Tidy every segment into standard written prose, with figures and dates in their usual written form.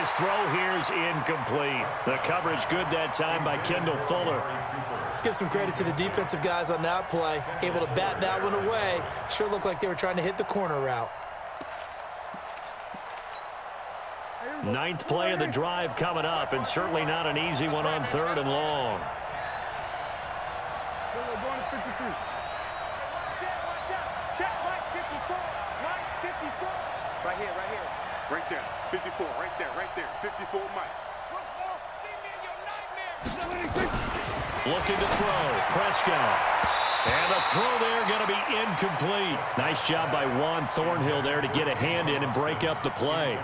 his throw here's incomplete. The coverage good that time by Kendall Fuller. Let's give some credit to the defensive guys on that play. Able to bat that one away. Sure looked like they were trying to hit the corner route. Ninth play of the drive coming up, and certainly not an easy one on 3rd and long. Right here, right here. Right there, 54, right there, 54, Mike. Looking to throw, Prescott. And the throw there going to be incomplete. Nice job by Juan Thornhill there to get a hand in and break up the play.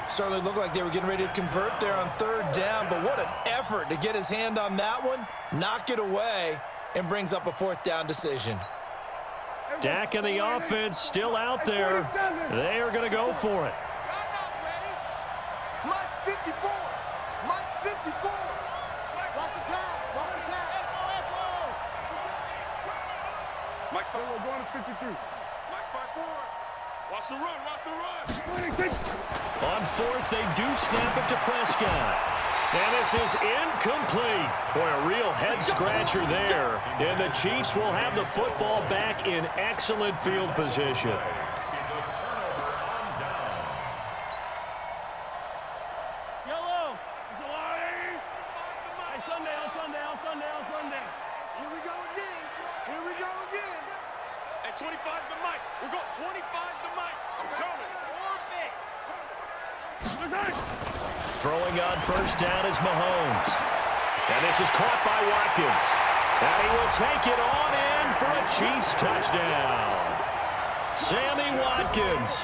Certainly looked like they were getting ready to convert there on 3rd down, but what an effort to get his hand on that one, knock it away, and brings up a 4th down decision. Dak and the offense still out there. They are going to go for it. Mike's 54. Mike's 54. Watch the pass. Watch the pass. Mike's going to 53. Mike's 5-4. Watch the run. Watch the run. On 4th, they do snap it to Prescott. And this is incomplete. Boy, a real head-scratcher there. And the Chiefs will have the football back in excellent field position. Yellow. Hey, Sunday. Here we go again. Here we go again. At 25 to Mike. We're going 25 to Mike. I'm coming. Throwing on 1st down is Mahomes. And this is caught by Watkins. And he will take it on in for a Chiefs touchdown. Sammy Watkins,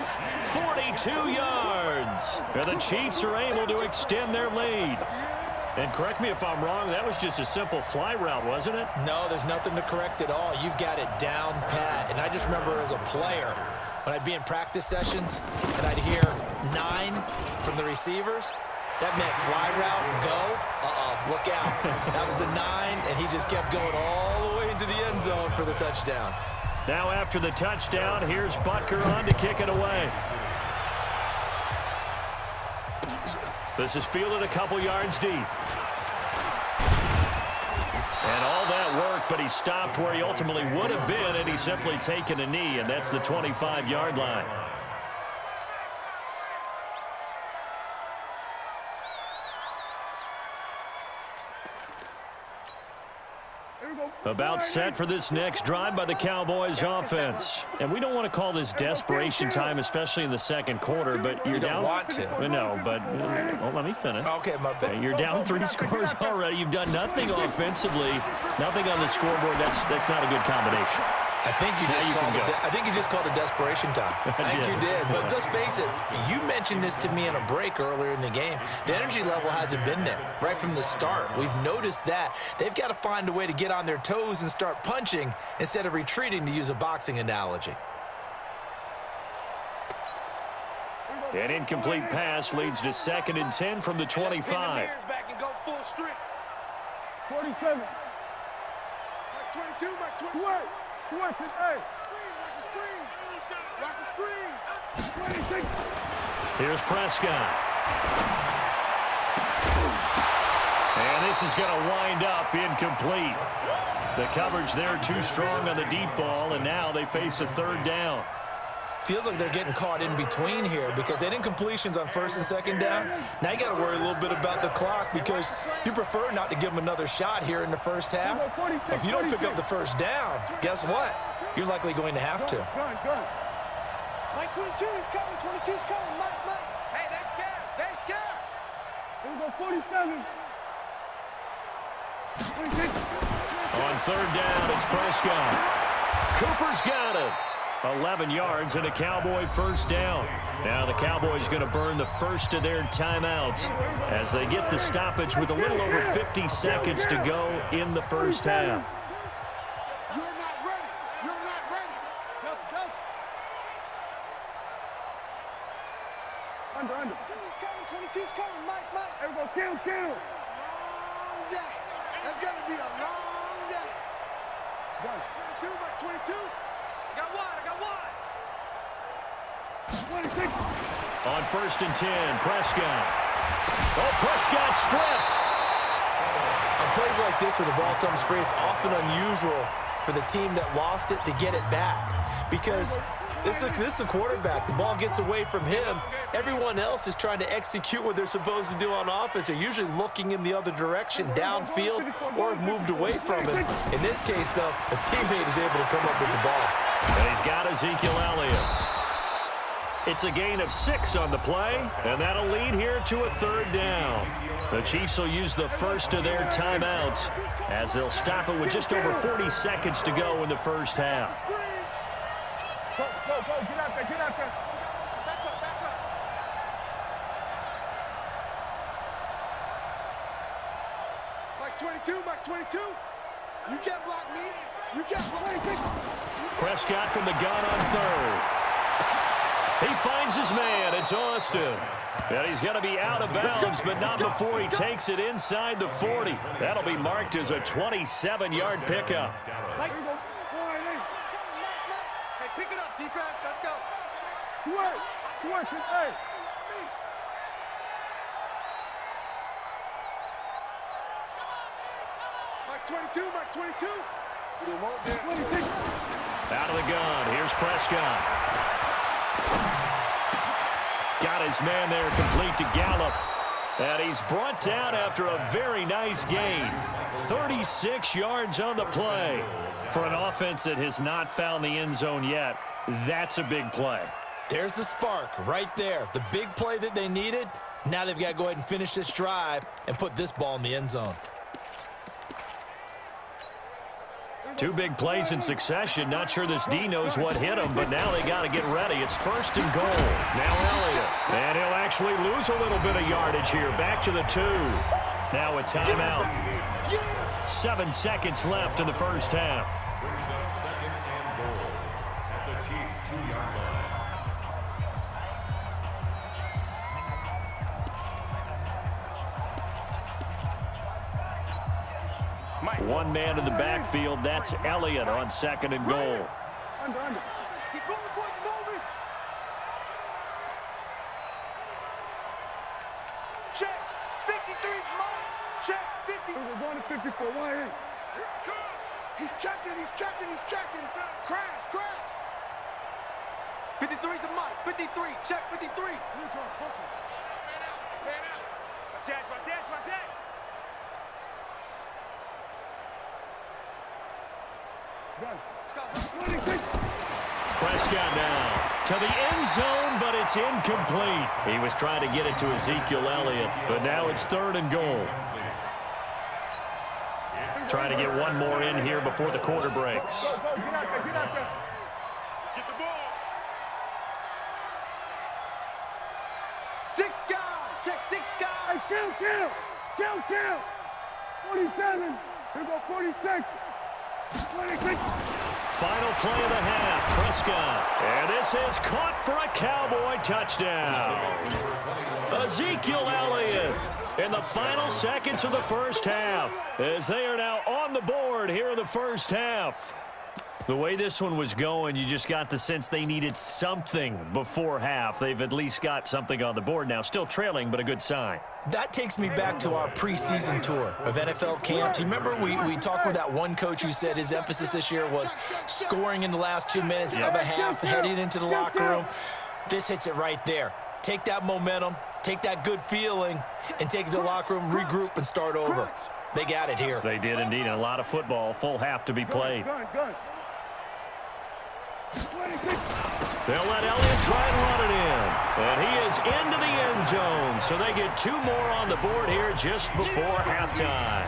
42 yards. And the Chiefs are able to extend their lead. And correct me if I'm wrong, that was just a simple fly route, wasn't it? No, there's nothing to correct at all. You've got it down pat. And I just remember as a player, when I'd be in practice sessions and I'd hear 9 from the receivers, that meant fly route, go, look out. That was the 9, and he just kept going all the way into the end zone for the touchdown. Now after the touchdown, here's Butker on to kick it away. This is fielded a couple yards deep. And all that work, but he stopped where he ultimately would have been, and he's simply taken a knee, and that's the 25-yard line. About set for this next drive by the Cowboys offense. And we don't want to call this desperation time, especially in the 2nd quarter, but you're down. You don't want to. No, but let me finish. Okay, my bad. You're down 3 scores already. You've done nothing offensively, nothing on the scoreboard. That's not a good combination. I think you just called it desperation time. I think you did. But let's face it, you mentioned this to me in a break earlier in the game. The energy level hasn't been there right from the start. We've noticed that. They've got to find a way to get on their toes and start punching instead of retreating, to use a boxing analogy. An incomplete pass leads to 2nd and 10 from the 25. 47. Mike's 22. Mike's 22. Watch it, hey. Watch the screen. Watch the screen. 26. Here's Prescott. And this is going to wind up incomplete. The coverage there too strong on the deep ball, and now they face a 3rd down. Feels like they're getting caught in between here because they didn't completions on 1st and 2nd down. Now you got to worry a little bit about the clock because you prefer not to give them another shot here in the 1st half. If you don't pick up the 1st down, guess what? You're likely going to have to. Mike 22 is coming. 22 is coming. Mike. Hey, they're scared. They're scared. Here we go, 47. 26. On 3rd down, it's Prescott. Cooper's got it. 11 yards and a Cowboy 1st down. Now the Cowboys going to burn the first of their timeouts as they get the stoppage with a little over 50 seconds to go in the 1st half. You're not ready. You're not ready. Delta. Under. 22's coming. 22's coming. Mike. Here we go, kill. Long day. That's going to be a long day. 22, Mike. 22. I got wide. 26. On 1st and 10, Prescott. Oh, Prescott stripped. On plays like this where the ball comes free, it's often unusual for the team that lost it to get it back. Because this is a quarterback. The ball gets away from him. Everyone else is trying to execute what they're supposed to do on offense. They're usually looking in the other direction, downfield, or have moved away from him. In this case, though, a teammate is able to come up with the ball. And he's got Ezekiel Elliott. It's a gain of 6 on the play, and that'll lead here to a 3rd down. The Chiefs will use the first of their timeouts as they'll stop it with just over 40 seconds to go in the first half. Go, get out there, get out there. Back up, back up. Mike 22, Mike 22. You can't block me. You can't block me. Prescott from the gun on 3rd. He finds his man. It's Austin. And he's going to be out of bounds, but not before he takes it inside the 40. That'll be marked as a 27-yard pickup. Hey, pick it up, defense. Let's go. Switch it, hey. Mike 22, Mike 22. Out of the gun. Here's Prescott. Got his man there complete to Gallup. And he's brought down after a very nice gain. 36 yards on the play. For an offense that has not found the end zone yet, that's a big play. There's the spark right there. The big play that they needed. Now they've got to go ahead and finish this drive and put this ball in the end zone. 2 big plays in succession. Not sure this D knows what hit him, but now they got to get ready. It's 1st and goal. Now Elliott. And he'll actually lose a little bit of yardage here. Back to the 2. Now a timeout. 7 seconds left in the first half. One man in the backfield. That's Elliott on 2nd and goal. Under. Keep going, boys, moving. Check. 53's mine. Check. 50. We're going to 54. Why ain't? He's checking. Crash. 53's the Mike. 53. Check 53. Man out. Watch out. Prescott now to the end zone, but it's incomplete. He was trying to get it to Ezekiel Elliott, but now it's 3rd and goal. Trying to get one more in here before the quarter breaks. Go, get out there. Get the ball. 6 guys. Check 6 guys. Hey, kill. 47. Here go 46. 26. Final play of the half, Prescott. And this is caught for a Cowboy touchdown. Ezekiel Elliott in the final seconds of the first half, as they are now on the board here in the first half. The way this one was going, you just got the sense they needed something before half. They've at least got something on the board now. Still trailing, but a good sign. That takes me back to our preseason tour of NFL camps. You remember we talked with that one coach who said his emphasis this year was scoring in the last 2 minutes of a half, heading into the locker room. This hits it right there. Take that momentum, take that good feeling, and take it to the locker room, regroup, and start over. They got it here. They did indeed. A lot of football, full half to be played. Gun. They'll let Elliott try and run it in. And he is into the end zone. So they get 2 more on the board here just before halftime.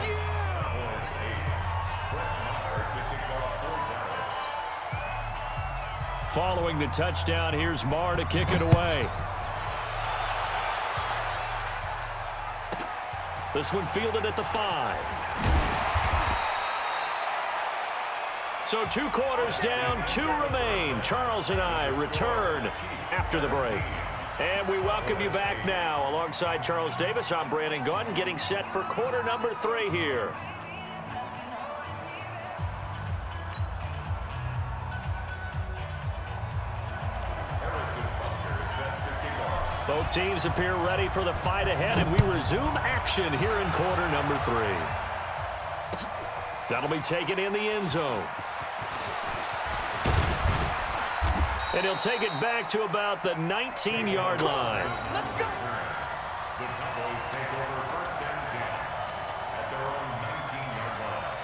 Following the touchdown, here's Marr to kick it away. This one fielded at the 5. So 2 quarters down, 2 remain. Charles and I return after the break. And we welcome you back now. Alongside Charles Davis, I'm Brandon Gunn, getting set for quarter number 3 here. Both teams appear ready for the fight ahead, and we resume action here in quarter number 3. That'll be taken in the end zone. And he'll take it back to about the 19-yard line. Let's go. The Cowboys take over first and 10 at their own 19-yard line.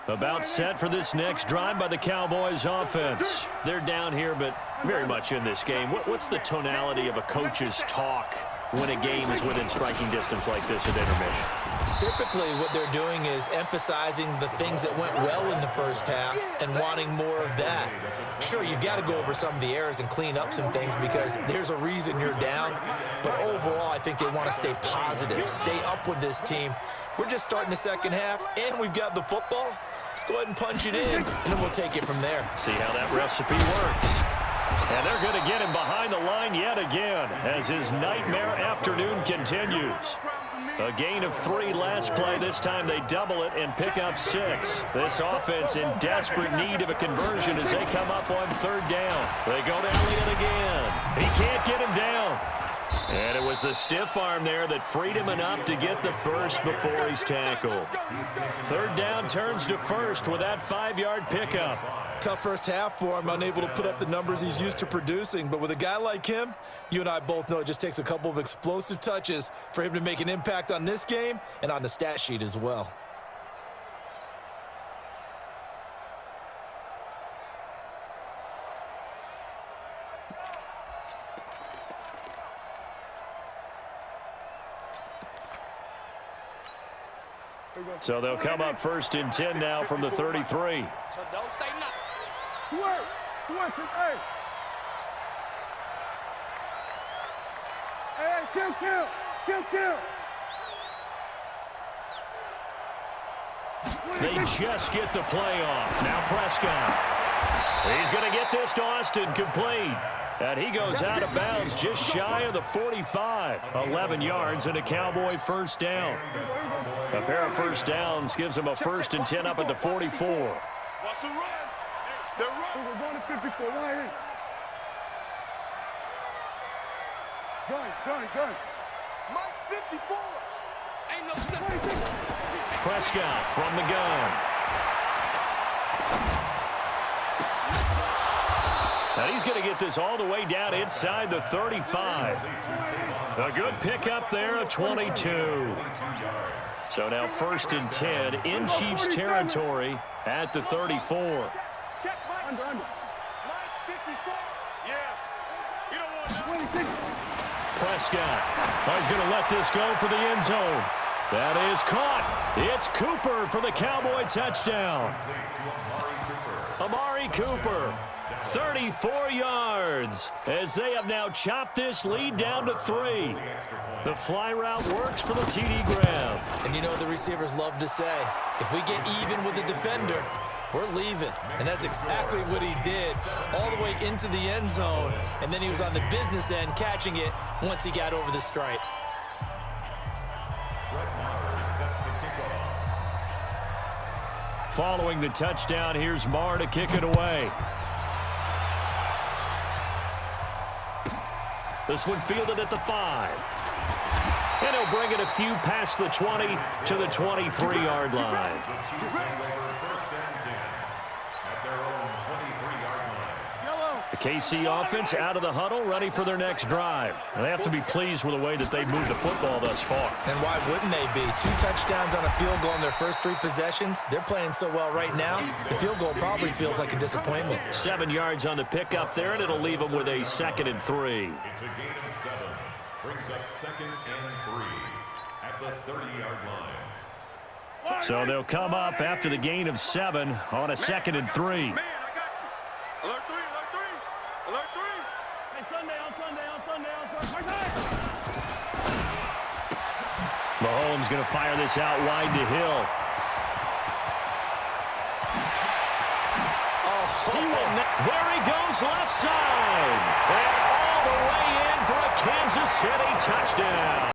About set for this next drive by the Cowboys offense. They're down here, but very much in this game. What's the tonality of a coach's talk when a game is within striking distance like this at intermission? Typically, what they're doing is emphasizing the things that went well in the first half and wanting more of that. Sure, you've got to go over some of the errors and clean up some things because there's a reason you're down. But overall, I think they want to stay positive, stay up with this team. We're just starting the second half, and we've got the football. Let's go ahead and punch it in, and then we'll take it from there. See how that recipe works. And they're going to get him behind the line yet again as his nightmare afternoon continues. A gain of 3 last play. This time they double it and pick up 6. This offense in desperate need of a conversion as they come up on 3rd down. They go to Elliott again. He can't get him down. And it was the stiff arm there that freed him enough to get the first before he's tackled. 3rd down turns to 1st with that 5-yard pickup. Tough first half for him, unable to put up the numbers he's used to producing. But with a guy like him, you and I both know it just takes a couple of explosive touches for him to make an impact on this game and on the stat sheet as well. So they'll come up 1st and 10 now from the 33. So don't say nothing. Switch it, hey. Hey, kill. They just get the play off. Now Prescott. He's going to get this to Austin complete. And he goes out of bounds just shy of the 45. 11 yards and a Cowboy first down. A pair of first downs gives him a 1st and 10 up at the 44. What's the run? They're running. We're going to 54. Right in. Gun. Mike 54. Ain't no sense. Prescott from the gun. And he's going to get this all the way down inside the 35. A good pickup there, a 22. So now 1st and 10 in Chiefs territory at the 34. Check Mike. Under. Mike 54. Yeah. You don't want that. Prescott. Oh, he's going to let this go for the end zone. That is caught. It's Cooper for the Cowboy touchdown. Amari Cooper, 34 yards, as they have now chopped this lead down to 3. The fly route works for the TD grab. And you know the receivers love to say, if we get even with the defender, we're leaving. And that's exactly what he did all the way into the end zone. And then he was on the business end catching it once he got over the stripe. Following the touchdown, here's Marr to kick it away. This one fielded at the 5. And he'll bring it a few past the 20 to the 23-yard line. The KC offense out of the huddle, ready for their next drive. They have to be pleased with the way that they've moved the football thus far. And why wouldn't they be? 2 touchdowns on a field goal in their first 3 possessions. They're playing so well right now, the field goal probably feels like a disappointment. 7 yards on the pickup there, and it'll leave them with a 2nd and 3. It's a gain of 7. Brings up 2nd and 3 at the 30-yard line. So they'll come up after the gain of 7 on a 2nd and 3. Man, I got you. Alert 3. Hey, Sunday. Mahomes going to fire this out wide to Hill. There he goes left side. And all the way in for a Kansas City touchdown.